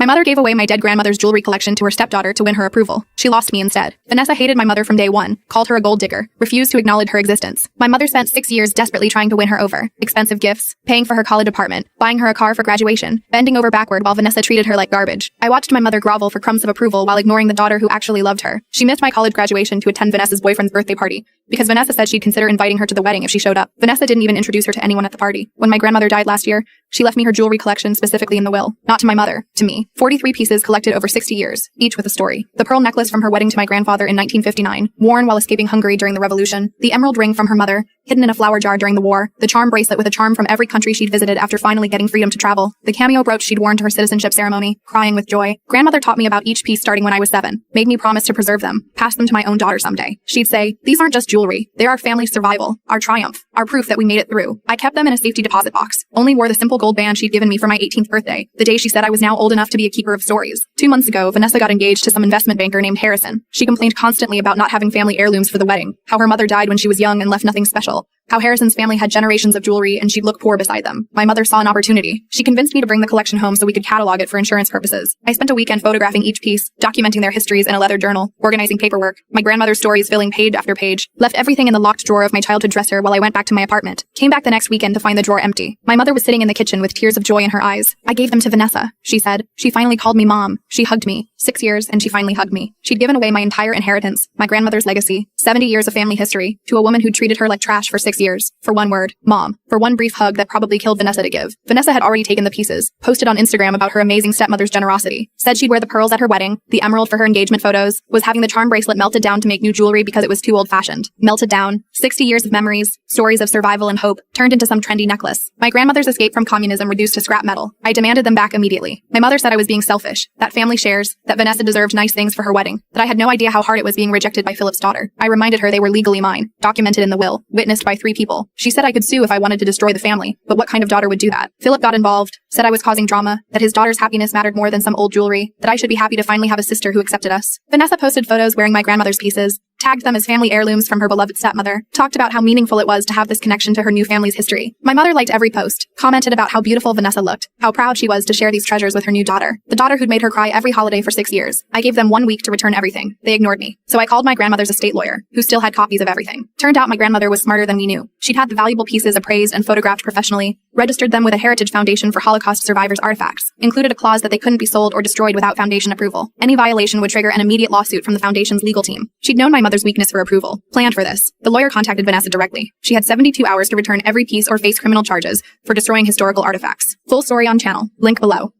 My mother gave away my dead grandmother's jewelry collection to her stepdaughter to win her approval. She lost me instead. Vanessa hated my mother from day one, called her a gold digger, refused to acknowledge her existence. My mother spent 6 years desperately trying to win her over. Expensive gifts, paying for her college apartment, buying her a car for graduation, bending over backward while Vanessa treated her like garbage. I watched my mother grovel for crumbs of approval while ignoring the daughter who actually loved her. She missed my college graduation to attend Vanessa's boyfriend's birthday party, because Vanessa said she'd consider inviting her to the wedding if she showed up. Vanessa didn't even introduce her to anyone at the party. When my grandmother died last year, she left me her jewelry collection specifically in the will. Not to my mother, to me. 43 pieces collected over 60 years, each with a story. The pearl necklace from her wedding to my grandfather in 1959, worn while escaping Hungary during the revolution. The emerald ring from her mother, hidden in a flower jar during the war. The charm bracelet with a charm from every country she'd visited after finally getting freedom to travel. The cameo brooch she'd worn to her citizenship ceremony, crying with joy. Grandmother taught me about each piece starting when I was 7, made me promise to preserve them, pass them to my own daughter someday. She'd say, "These aren't just jewelry. They're our family's survival, our triumph, our proof that we made it through." I kept them in a safety deposit box, only wore the simple gold band she'd given me for my 18th birthday, the day she said I was now old enough to be a keeper of stories. 2 months ago, Vanessa got engaged to some investment banker named Harrison. She complained constantly about not having family heirlooms for the wedding, how her mother died when she was young and left nothing special, how Harrison's family had generations of jewelry and she'd look poor beside them. My mother saw an opportunity. She convinced me to bring the collection home so we could catalog it for insurance purposes. I spent a weekend photographing each piece, documenting their histories in a leather journal, organizing paperwork, my grandmother's stories filling page after page, left everything in the locked drawer of my childhood dresser while I went back to my apartment. Came back the next weekend to find the drawer empty. My mother was sitting in the kitchen with tears of joy in her eyes. "I gave them to Vanessa," she said. "She finally called me mom. She hugged me. 6 years and she finally hugged me." She'd given away my entire inheritance, my grandmother's legacy, 70 years of family history, to a woman who'd treated her like trash for 6 years. For one word, mom. For one brief hug that probably killed Vanessa to give. Vanessa had already taken the pieces, posted on Instagram about her amazing stepmother's generosity, said she'd wear the pearls at her wedding, the emerald for her engagement photos, was having the charm bracelet melted down to make new jewelry because it was too old-fashioned. Melted down. 60 years of memories, stories of survival and hope, turned into some trendy necklace. My grandmother's escape from communism reduced to scrap metal. I demanded them back immediately. My mother said I was being selfish, that family shares, that Vanessa deserved nice things for her wedding, that I had no idea how hard it was being rejected by Philip's daughter. I reminded her they were legally mine, documented in the will, witnessed by 3 people. She said I could sue if I wanted to destroy the family, but what kind of daughter would do that? Philip got involved, said I was causing drama, that his daughter's happiness mattered more than some old jewelry, that I should be happy to finally have a sister who accepted us. Vanessa posted photos wearing my grandmother's pieces, tagged them as family heirlooms from her beloved stepmother, talked about how meaningful it was to have this connection to her new family's history. My mother liked every post, commented about how beautiful Vanessa looked, how proud she was to share these treasures with her new daughter, the daughter who'd made her cry every holiday for 6 years. I gave them 1 week to return everything. They ignored me. So I called my grandmother's estate lawyer, who still had copies of everything. Turned out my grandmother was smarter than we knew. She'd had the valuable pieces appraised and photographed professionally, registered them with a Heritage Foundation for Holocaust survivors' artifacts, included a clause that they couldn't be sold or destroyed without Foundation approval. Any violation would trigger an immediate lawsuit from the Foundation's legal team. She'd known my mother's weakness for approval, planned for this. The lawyer contacted Vanessa directly. She had 72 hours to return every piece or face criminal charges for destroying historical artifacts. Full story on channel. Link below.